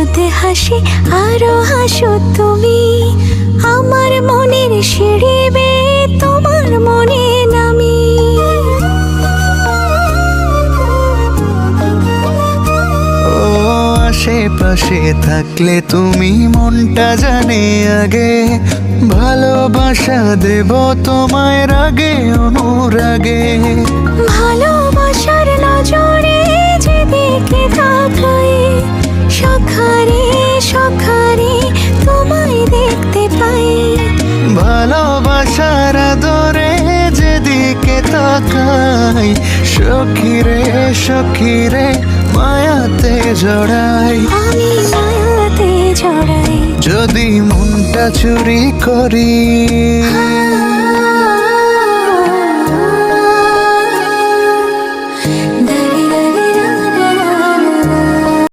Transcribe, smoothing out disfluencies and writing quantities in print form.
বিপদে হাসি আরো হাসো তুমি, আমার মনের সিঁড়ি বেয়ে তোমার মনে নামি। ও আশেপাশে থাকলে তুমি মনটা জানে আগে, ভালোবাসা দেব তোমায় রাগে অনুরাগে। ভালোবাসার নজরে যেদিকে তাকাই, সখারে সখারে তোমায় দেখতে পাই। ভালোবাসার আদরে যেদিকে তাকাই, সখিরে সখিরে মায়াতে জড়াই। আমি মায়াতে জড়াই যদি মনটা চুরি করি